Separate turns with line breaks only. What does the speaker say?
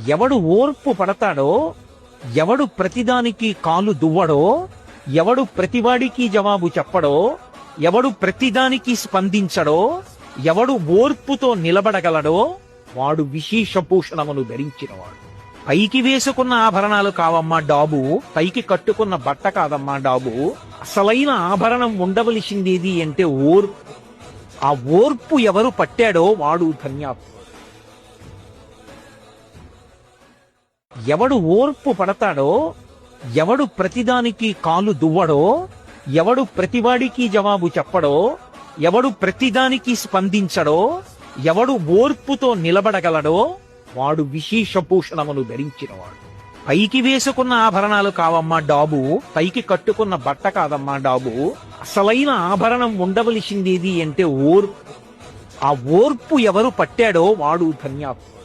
ఎవడు ఓర్పు పడతాడో, ఎవడు ప్రతిదానికి కాలు దువ్వడో, ఎవడు ప్రతివాడికి జవాబు చెప్పడో, ఎవడు ప్రతిదానికి స్పందించడో, ఎవడు ఓర్పుతో నిలబడగలడో వాడు విశేషభూషణమును ధరించినవాడు. పైకి వేసుకున్న ఆభరణాలు కావమ్మా డాబు, పైకి కట్టుకున్న బట్ట కాదమ్మా డాబు. అసలైన ఆభరణం ఉండవలసిందేది అంటే ఓర్పు. ఆ ఓర్పు ఎవరు పట్టాడో వాడు ధన్యాత్ముడు. ఎవడు ఓర్పు పడతాడో, ఎవడు ప్రతిదానికి కాలు దువ్వడో, ఎవడు ప్రతివాడికి జవాబు చెప్పడో, ఎవడు ప్రతిదానికి స్పందించడో, ఎవడు ఓర్పుతో నిలబడగలడో వాడు విశేషభూషణమును ధరించినవాడు. పైకి వేసుకున్న ఆభరణాలు కావమ్మా డాబు, పైకి కట్టుకున్న బట్ట కాదమ్మా డాబు. అసలైన ఆభరణం ఉండవలసిందేది అంటే ఓర్పు. ఆ ఓర్పు ఎవరు పట్టాడో వాడు ధన్యాత్ముడు.